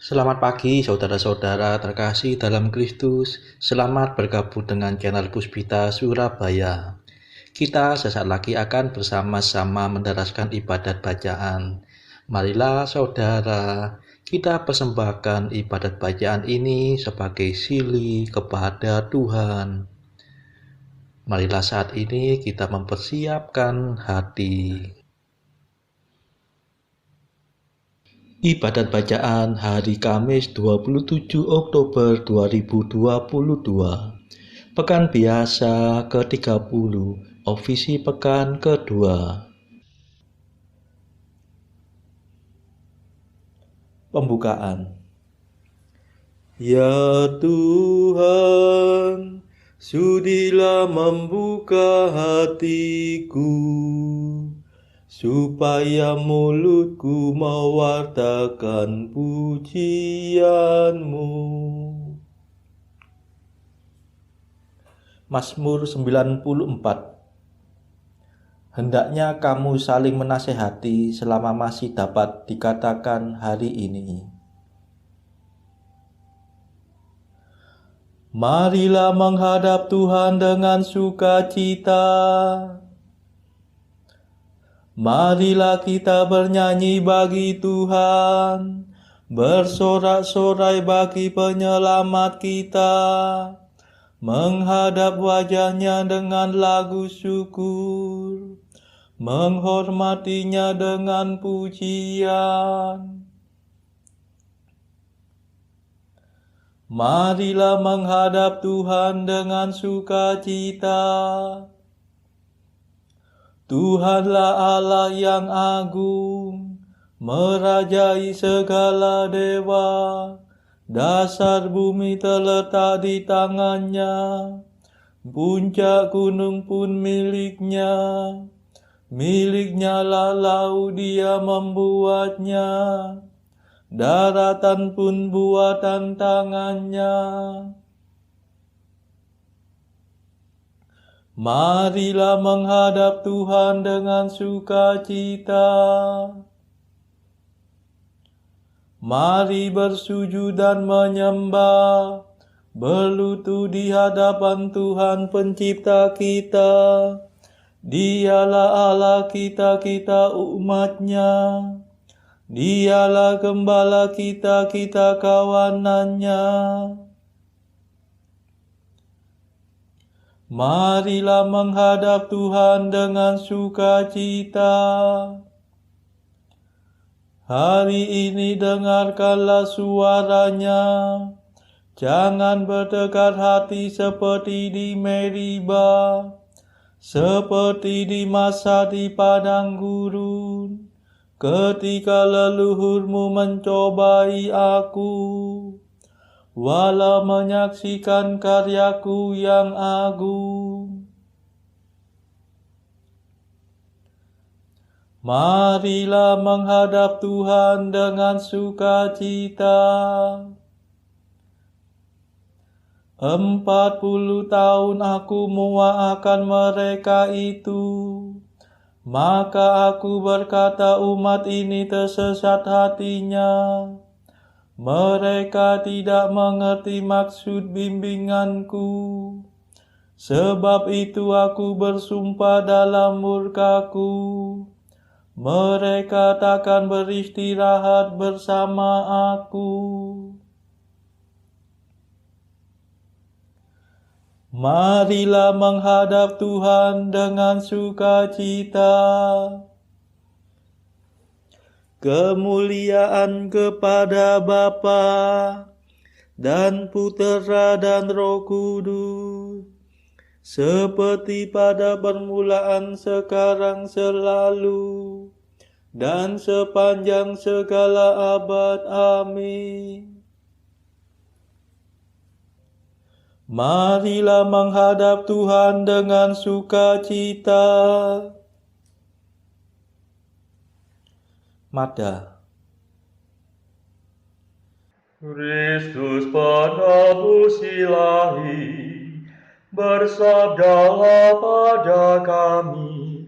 Selamat pagi saudara-saudara terkasih dalam Kristus. Selamat bergabung dengan channel Puspita Surabaya. Kita sesaat lagi akan bersama-sama menderaskan ibadat bacaan. Marilah saudara, kita persembahkan ibadat bacaan ini sebagai sili kepada Tuhan. Marilah saat ini kita mempersiapkan hati. Ibadat bacaan hari Kamis 27 Oktober 2022. Pekan biasa ke-30, ofisi pekan kedua. Pembukaan. Ya Tuhan, sudilah membuka hatiku, supaya mulutku mewartakan pujian-Mu. Mazmur 94. Hendaknya kamu saling menasehati selama masih dapat dikatakan hari ini. Marilah menghadap Tuhan dengan sukacita. Marilah kita bernyanyi bagi Tuhan, bersorak-sorai bagi penyelamat kita, menghadap wajahnya dengan lagu syukur, menghormatinya dengan pujian. Marilah menghadap Tuhan dengan sukacita. Tuhanlah Allah yang agung, merajai segala dewa. Dasar bumi terletak di tangannya, puncak gunung pun miliknya. Miliknya lah laut, dia membuatnya, daratan pun buatan tangannya. Marilah menghadap Tuhan dengan sukacita. Mari bersujud dan menyembah, berlutut di hadapan Tuhan pencipta kita. Dialah Allah kita, kita umat-Nya. Dialah gembala kita, kita kawanan-Nya. Marilah menghadap Tuhan dengan sukacita. Hari ini dengarkanlah suaranya. Jangan bertekad hati seperti di Meriba, seperti di masa di padang gurun, ketika leluhurmu mencobai aku, walau menyaksikan karyaku yang agung. Marilah menghadap Tuhan dengan sukacita. 40 tahun aku muakkan mereka itu. Maka aku berkata, umat ini tersesat hatinya. Mereka tidak mengerti maksud bimbinganku. Sebab itu aku bersumpah dalam murkaku, mereka takkan beristirahat bersama aku. Marilah menghadap Tuhan dengan sukacita. Kemuliaan kepada Bapa dan Putera dan Roh Kudus, seperti pada permulaan, sekarang, selalu, dan sepanjang segala abad. Amin. Marilah menghadap Tuhan dengan sukacita. Mada. Kristus penebus ilahi, bersabdalah pada kami,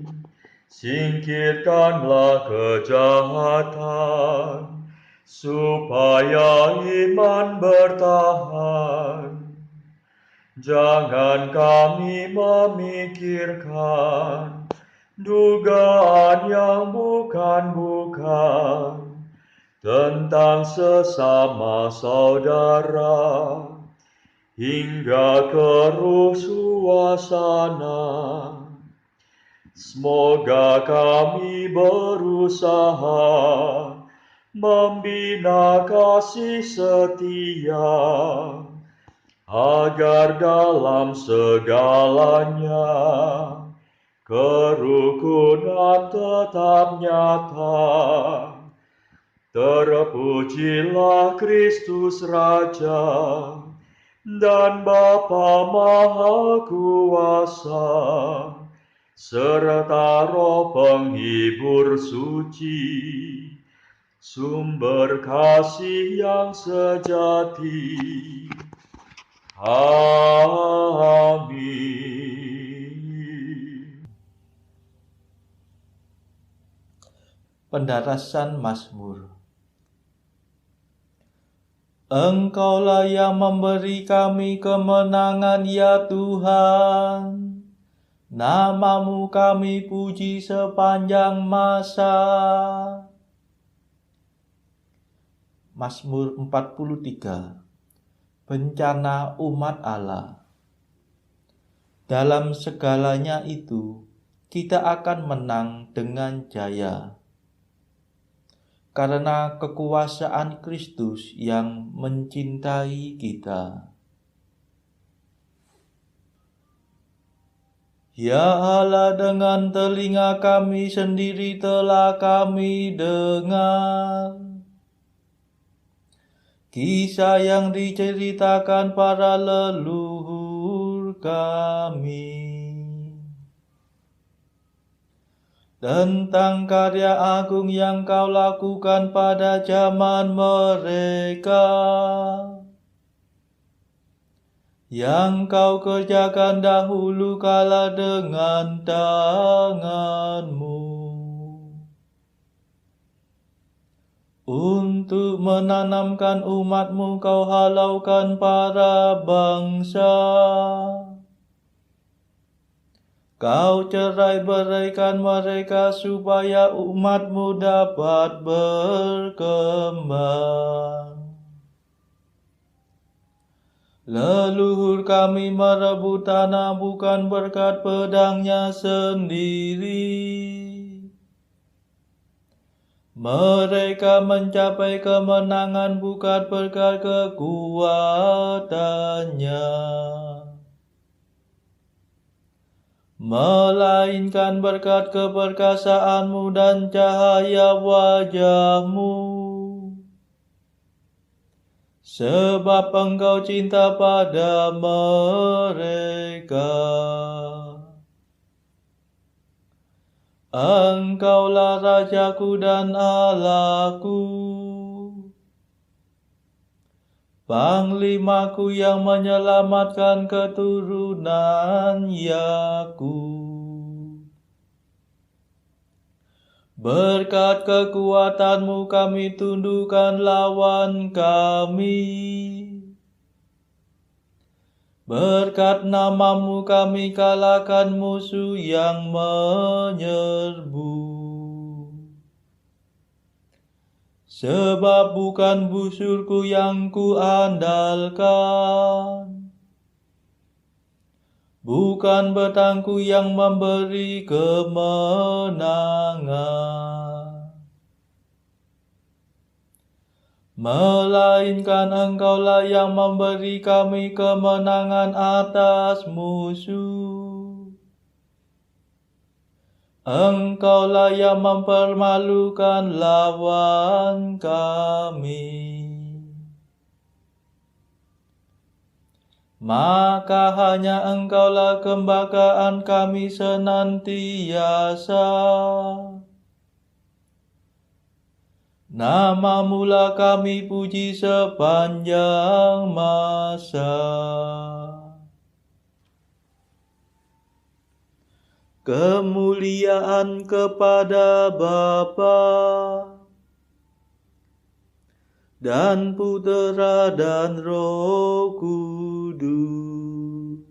singkirkanlah kejahatan, supaya iman bertahan. Jangan kami memikirkan dugaan yang bukan-bukan tentang sesama saudara, hingga keruh suasana. Semoga kami berusaha membina kasih setia, agar dalam segalanya kerukunan tetap nyata. Terpujilah Kristus Raja dan Bapa Maha Kuasa, serta Roh Penghibur suci, sumber kasih yang sejati. Amin. Pendarasan Mazmur. Engkaulah yang memberi kami kemenangan, ya Tuhan. Namamu kami puji sepanjang masa. Mazmur 43. Bencana umat Allah. Dalam segalanya itu, kita akan menang dengan jaya, karena kekuasaan Kristus yang mencintai kita. Ya Allah, dengan telinga kami sendiri telah kami dengar kisah yang diceritakan para leluhur kami tentang karya agung yang Kau lakukan pada zaman mereka, yang Kau kerjakan dahulu kala dengan tangan-Mu, untuk menanamkan umat-Mu Kau halaukan para bangsa. Kau cerai-beraikan mereka supaya umat-Mu dapat berkembang. Leluhur kami merebut tanah bukan berkat pedangnya sendiri. Mereka mencapai kemenangan bukan berkat kekuatannya, melainkan berkat keperkasaan-Mu dan cahaya wajah-Mu. Sebab Engkau cinta pada mereka. Engkaulah Rajaku dan Allahku, Panglimaku yang menyelamatkan keturunan Yakub. Berkat kekuatan-Mu kami tundukkan lawan kami. Berkat nama-Mu kami kalahkan musuh yang menyerbu. Sebab bukan busurku yang kuandalkan, bukan betangku yang memberi kemenangan, melainkan Engkaulah yang memberi kami kemenangan atas musuh. Engkaulah yang mempermalukan lawan kami. Maka hanya Engkaulah kebanggaan kami senantiasa. Nama-Mu-lah kami puji sepanjang masa. Kemuliaan kepada Bapa dan Putera dan Roh Kudus.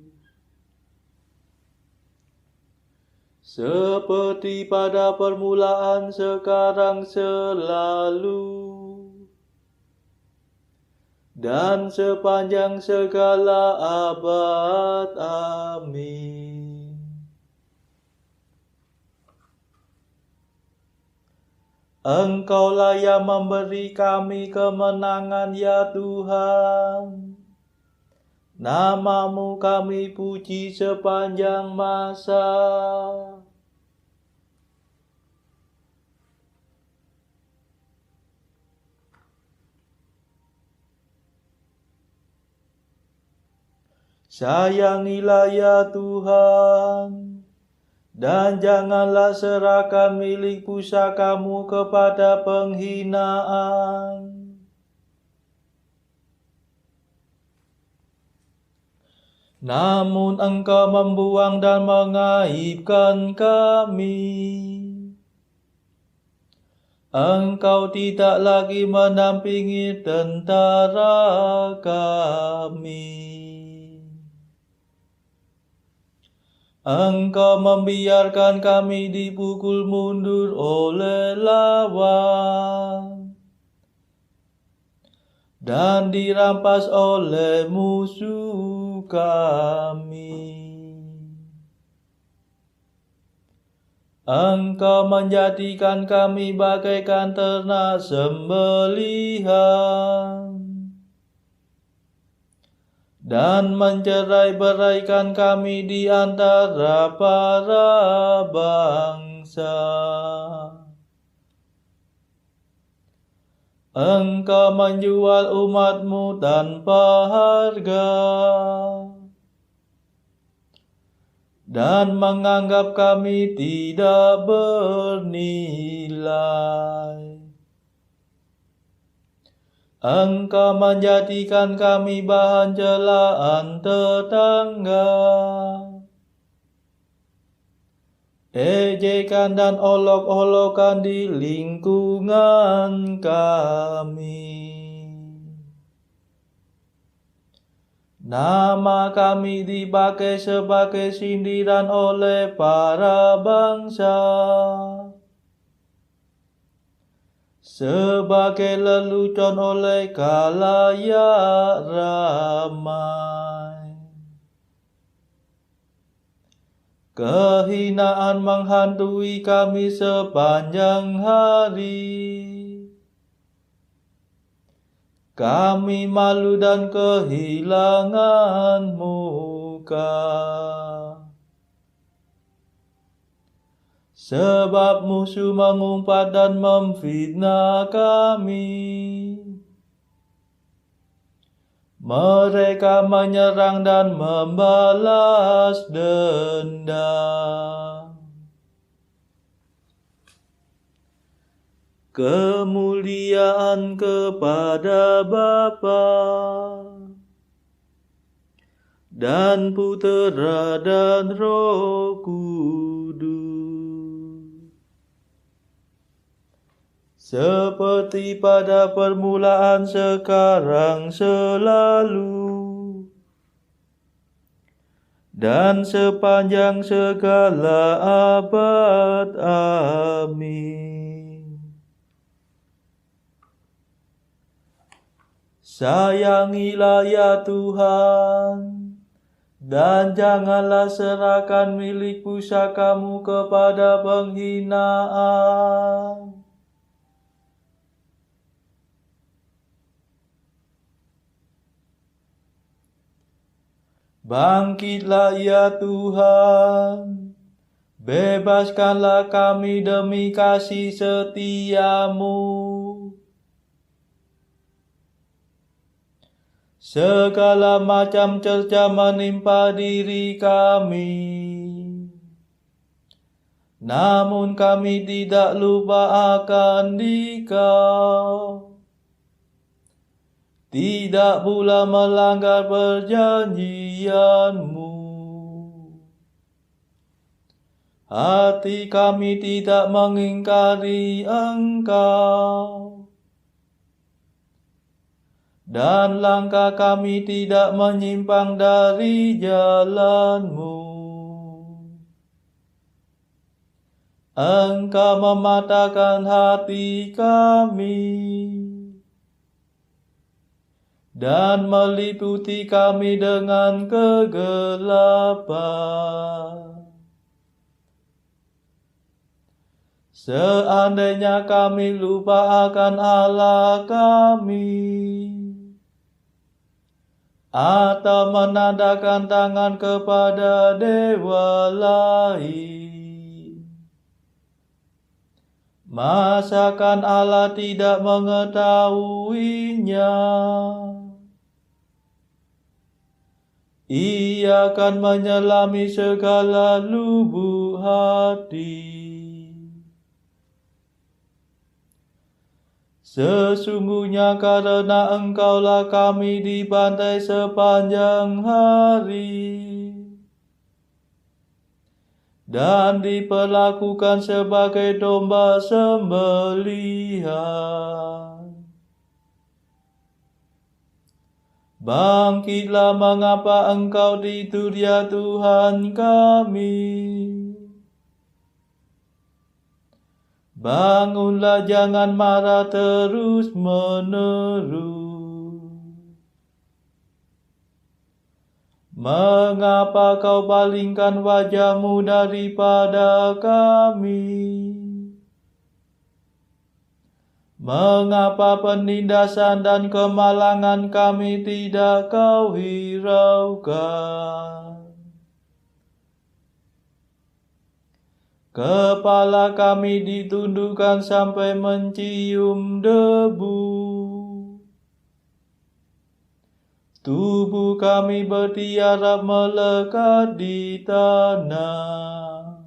Seperti pada permulaan, sekarang, selalu, dan sepanjang segala abad. Amin. Engkaulah yang memberi kami kemenangan, ya Tuhan. Namamu kami puji sepanjang masa. Sayangilah ya Tuhan, dan janganlah serahkan milik pusakamu kepada penghinaan. Namun Engkau membuang dan mengaibkan kami. Engkau tidak lagi mendampingi tentara kami. Engkau membiarkan kami dipukul mundur oleh lawan dan dirampas oleh musuh kami. Engkau menjadikan kami bagaikan ternak sembelihan dan mencerai-beraikan kami di antara para bangsa. Engkau menjual umat-Mu tanpa harga dan menganggap kami tidak bernilai. Engkau menjadikan kami bahan celaan tetangga, ejekan dan olok-olokan di lingkungan kami. Nama kami dipakai sebagai sindiran oleh para bangsa, sebagai lelucon oleh khalayak ramai. Kehinaan menghantui kami sepanjang hari. Kami malu dan kehilangan muka, sebab musuh mengumpat dan memfitnah kami. Mereka menyerang dan membalas dendam. Kemuliaan kepada Bapa dan Putera dan Roh Kudus, seperti pada permulaan, sekarang, selalu, dan sepanjang segala abad. Amin. Sayangilah ya Tuhan, dan janganlah serahkan milik pusakamu kepada penghinaan. Bangkitlah ya Tuhan, bebaskanlah kami demi kasih setia-Mu. Segala macam cerca menimpa diri kami, namun kami tidak lupa akan Dikau, tidak pula melanggar perjanjian-Mu. Hati kami tidak mengingkari Engkau, dan langkah kami tidak menyimpang dari jalan-Mu. Engkau mematahkan hati kami dan meliputi kami dengan kegelapan. Seandainya kami lupa akan Allah kami, atau menadahkan tangan kepada dewa lain, masakan Allah tidak mengetahuinya? Ia akan menyelami segala lubuk hati. Sesungguhnya karena Engkaulah kami dibantai sepanjang hari dan diperlakukan sebagai domba sembelihan. Bangkitlah, mengapa Engkau tidur ya Tuhan kami? Bangunlah, jangan marah terus menerus. Mengapa Kau palingkan wajah-Mu daripada kami? Mengapa penindasan dan kemalangan kami tidak Kau hiraukan? Kepala kami ditundukkan sampai mencium debu. Tubuh kami bertiarap melekat di tanah.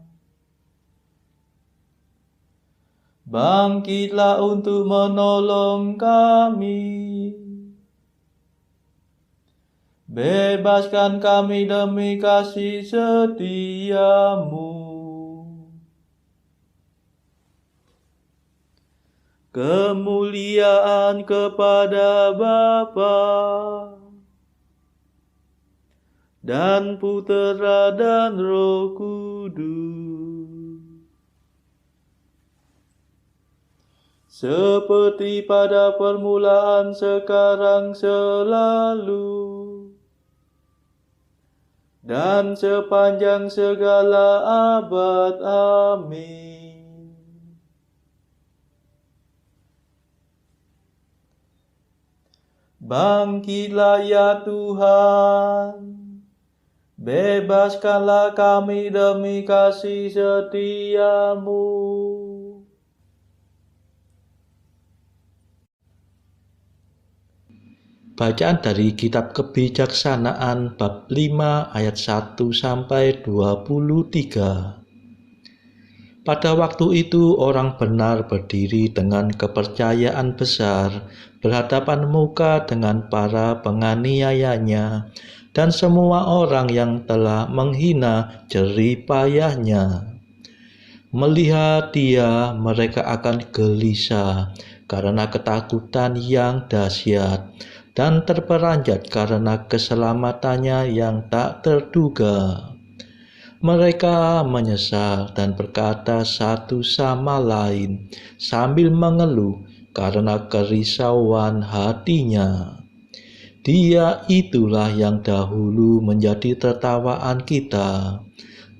Bangkitlah untuk menolong kami. Bebaskan kami demi kasih setia-Mu. Kemuliaan kepada Bapa dan Putera dan Roh Kudus, seperti pada permulaan, sekarang, selalu, dan sepanjang segala abad. Amin. Bangkitlah ya Tuhan, bebaskanlah kami demi kasih setia-Mu. Bacaan dari Kitab Kebijaksanaan bab 5 ayat 1 sampai 23. Pada waktu itu orang benar berdiri dengan kepercayaan besar berhadapan muka dengan para penganiayanya dan semua orang yang telah menghina jerih payahnya. Melihat dia, mereka akan gelisah karena ketakutan yang dahsyat dan terperanjat karena keselamatannya yang tak terduga. Mereka menyesal dan berkata satu sama lain sambil mengeluh karena kerisauan hatinya. Dia itulah yang dahulu menjadi tertawaan kita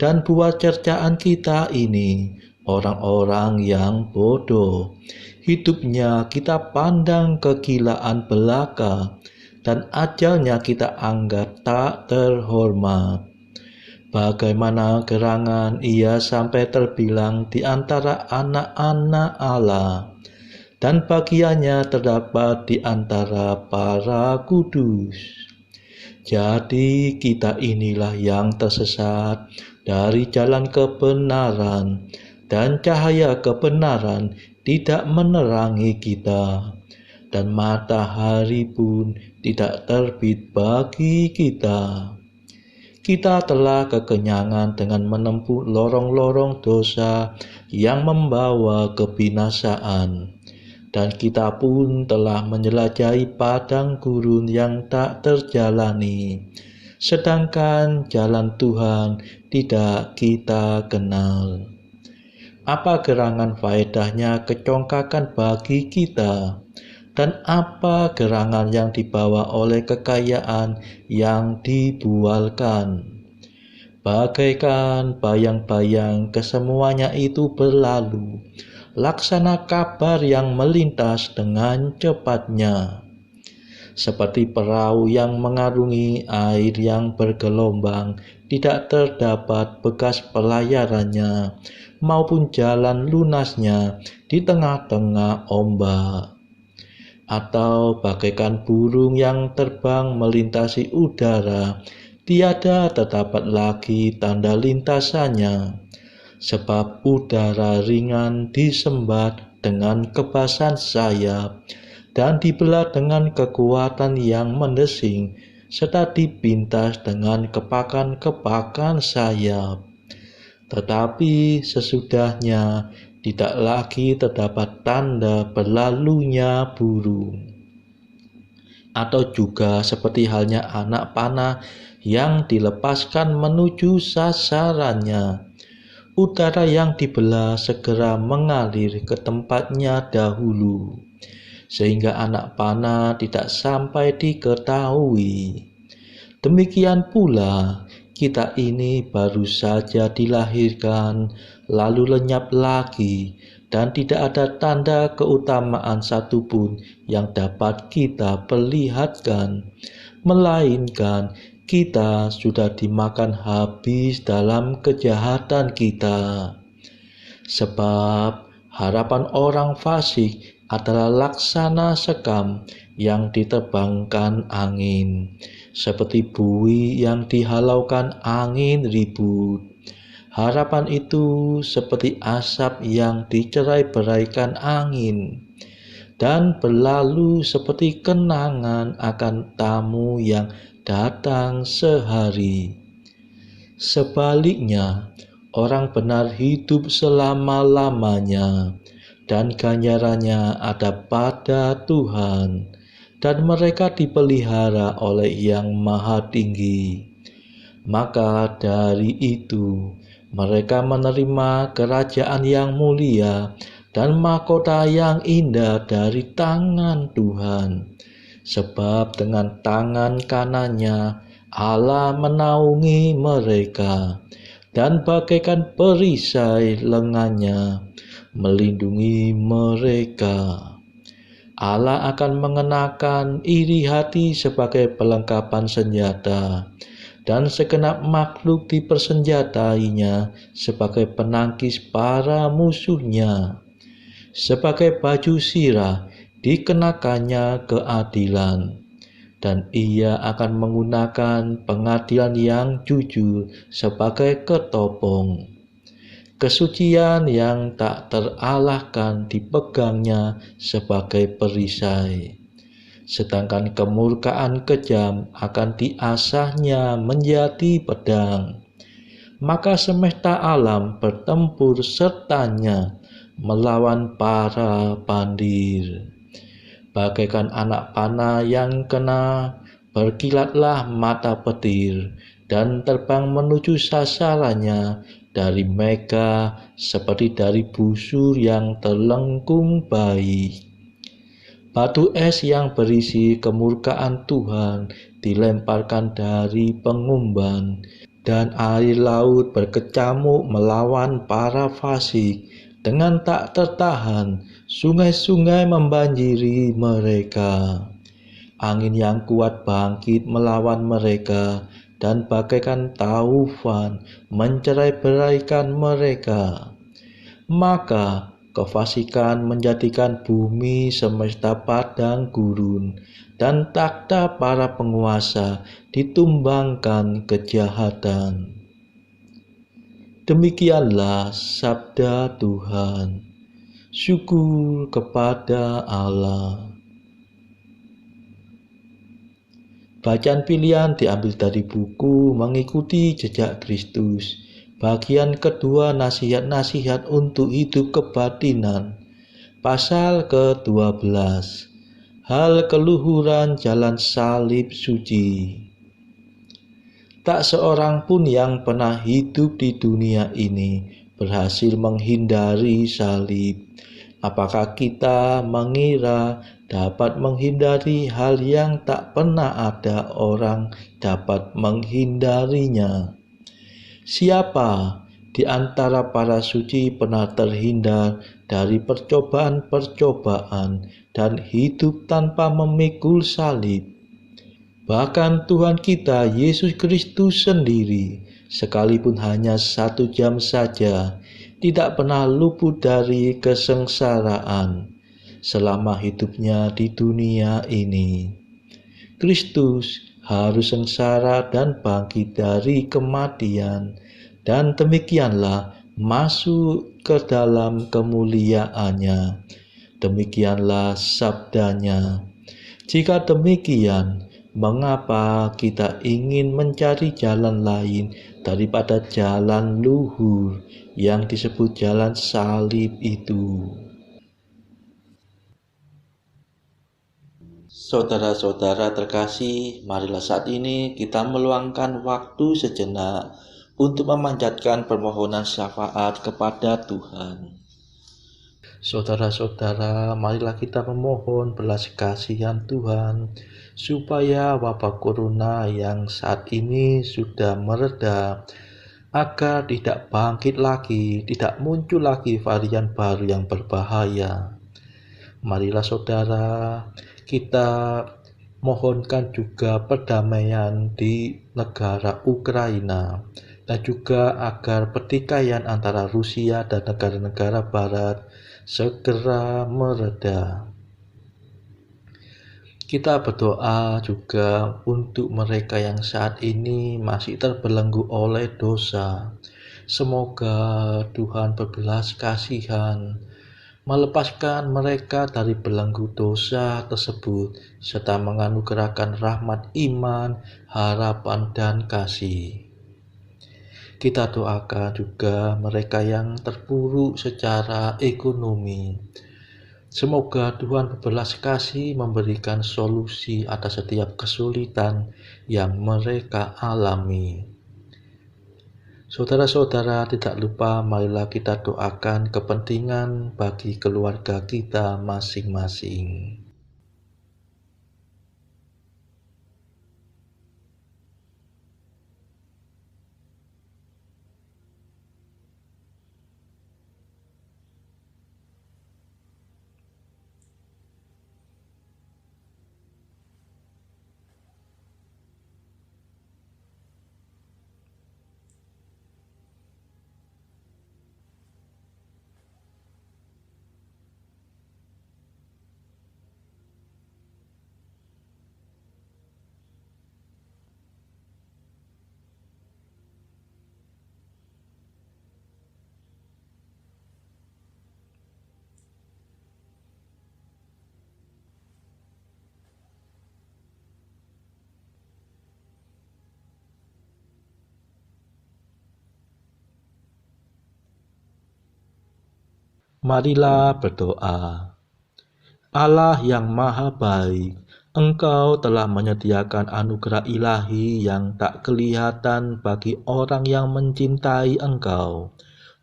dan buat cercaan kita ini, orang-orang yang bodoh. Hidupnya kita pandang kegilaan belaka dan ajalnya kita anggap tak terhormat. Bagaimana gerangan ia sampai terbilang di antara anak-anak Allah, dan bagiannya terdapat di antara para kudus. Jadi kita inilah yang tersesat dari jalan kebenaran, dan cahaya kebenaran tidak menerangi kita, dan matahari pun tidak terbit bagi kita. Kita telah kekenyangan dengan menempuh lorong-lorong dosa yang membawa kebinasaan, dan kita pun telah menjelajahi padang gurun yang tak terjalani, sedangkan jalan Tuhan tidak kita kenal. Apa gerangan faedahnya kecongkakan bagi kita? Dan apa gerangan yang dibawa oleh kekayaan yang dibualkan? Bagaikan bayang-bayang kesemuanya itu berlalu, laksana kabar yang melintas dengan cepatnya. Seperti perahu yang mengarungi air yang bergelombang, tidak terdapat bekas pelayarannya maupun jalan lunasnya di tengah-tengah ombak. Atau bagaikan burung yang terbang melintasi udara, tiada terdapat lagi tanda lintasannya, sebab udara ringan disembat dengan kebasan sayap, dan dibelah dengan kekuatan yang mendesing, serta dipintas dengan kepakan-kepakan sayap. Tetapi sesudahnya tidak lagi terdapat tanda berlalunya burung. Atau juga seperti halnya anak panah yang dilepaskan menuju sasarannya, udara yang dibelah segera mengalir ke tempatnya dahulu, sehingga anak panah tidak sampai diketahui. Demikian pula kita ini baru saja dilahirkan, lalu lenyap lagi, dan tidak ada tanda keutamaan satupun yang dapat kita perlihatkan, melainkan kita sudah dimakan habis dalam kejahatan kita. Sebab harapan orang fasik adalah laksana sekam yang diterbangkan angin, seperti buih yang dihalaukan angin ribut. Harapan itu seperti asap yang dicerai-beraikan angin, dan berlalu seperti kenangan akan tamu yang datang sehari. Sebaliknya, orang benar hidup selama-lamanya, dan ganjarannya ada pada Tuhan, dan mereka dipelihara oleh Yang Maha Tinggi. Maka dari itu, mereka menerima kerajaan yang mulia dan mahkota yang indah dari tangan Tuhan. Sebab dengan tangan kanannya Allah menaungi mereka, dan bagaikan perisai lengannya melindungi mereka. Allah akan mengenakan iri hati sebagai perlengkapan senjata, dan segenap makhluk dipersenjatainya sebagai penangkis para musuhnya. Sebagai baju sirah dikenakannya keadilan, dan ia akan menggunakan pengadilan yang jujur sebagai ketopong. Kesucian yang tak teralahkan dipegangnya sebagai perisai, sedangkan kemurkaan kejam akan diasahnya menjadi pedang. Maka semesta alam bertempur sertanya melawan para pandir. Bagaikan anak panah yang kena, berkilatlah mata petir, dan terbang menuju sasarannya dari mega seperti dari busur yang terlengkung baik. Batu es yang berisi kemurkaan Tuhan dilemparkan dari pengumban, dan air laut berkecamuk melawan para fasik. Dengan tak tertahan, sungai-sungai membanjiri mereka. Angin yang kuat bangkit melawan mereka, dan bagaikan taufan mencerai-beraikan mereka. Maka kefasikan menjadikan bumi semesta padang gurun, dan takhta para penguasa ditumbangkan kejahatan. Demikianlah sabda Tuhan. Syukur kepada Allah. Bacaan pilihan diambil dari buku Mengikuti Jejak Kristus, bagian kedua, nasihat-nasihat untuk hidup kebatinan, Pasal ke-12. Hal keluhuran jalan salib suci. Tak seorang pun yang pernah hidup di dunia ini berhasil menghindari salib. Apakah kita mengira dapat menghindari hal yang tak pernah ada orang dapat menghindarinya? Siapa di antara para suci pernah terhindar dari percobaan-percobaan dan hidup tanpa memikul salib? Bahkan Tuhan kita Yesus Kristus sendiri, sekalipun hanya 1 jam saja, tidak pernah luput dari kesengsaraan selama hidupnya di dunia ini. Kristus harus sengsara dan bangkit dari kematian, dan demikianlah masuk ke dalam kemuliaannya. Demikianlah sabdanya. Jika demikian, mengapa kita ingin mencari jalan lain daripada jalan luhur yang disebut jalan salib itu? Saudara-saudara terkasih, marilah saat ini kita meluangkan waktu sejenak untuk memanjatkan permohonan syafaat kepada Tuhan. Saudara-saudara, marilah kita memohon belas kasihan Tuhan, supaya wabah corona yang saat ini sudah mereda, agar tidak bangkit lagi, tidak muncul lagi varian baru yang berbahaya. Marilah saudara, kita mohonkan juga perdamaian di negara Ukraina, dan juga agar pertikaian antara Rusia dan negara-negara barat segera mereda. Kita berdoa juga untuk mereka yang saat ini masih terbelenggu oleh dosa. Semoga Tuhan berbelas kasihan, melepaskan mereka dari belenggu dosa tersebut, serta menganugerahkan rahmat iman, harapan, dan kasih. Kita doakan juga mereka yang terpuruk secara ekonomi. Semoga Tuhan berbelas kasih memberikan solusi atas setiap kesulitan yang mereka alami. Saudara-saudara, tidak lupa marilah kita doakan kepentingan bagi keluarga kita masing-masing. Marilah berdoa. Allah yang maha baik, Engkau telah menyediakan anugerah ilahi yang tak kelihatan bagi orang yang mencintai Engkau.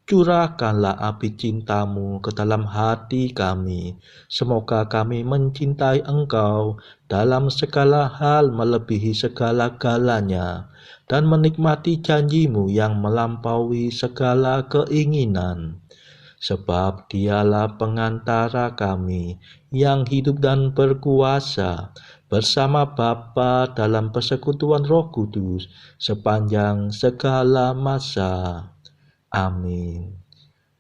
Curahkanlah api cinta-Mu ke dalam hati kami. Semoga kami mencintai Engkau dalam segala hal melebihi segala-galanya, dan menikmati janji-Mu yang melampaui segala keinginan. Sebab Dialah pengantara kami yang hidup dan berkuasa bersama Bapa dalam persekutuan Roh Kudus sepanjang segala masa. Amin.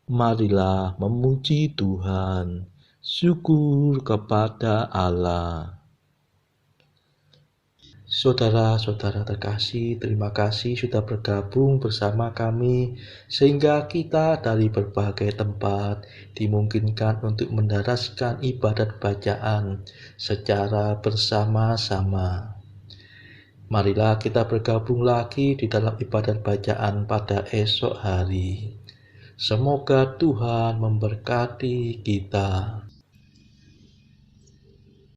Marilah memuji Tuhan. Syukur kepada Allah. Saudara-saudara terkasih, terima kasih sudah bergabung bersama kami, sehingga kita dari berbagai tempat dimungkinkan untuk mendaraskan ibadat bacaan secara bersama-sama. Marilah kita bergabung lagi di dalam ibadat bacaan pada esok hari. Semoga Tuhan memberkati kita.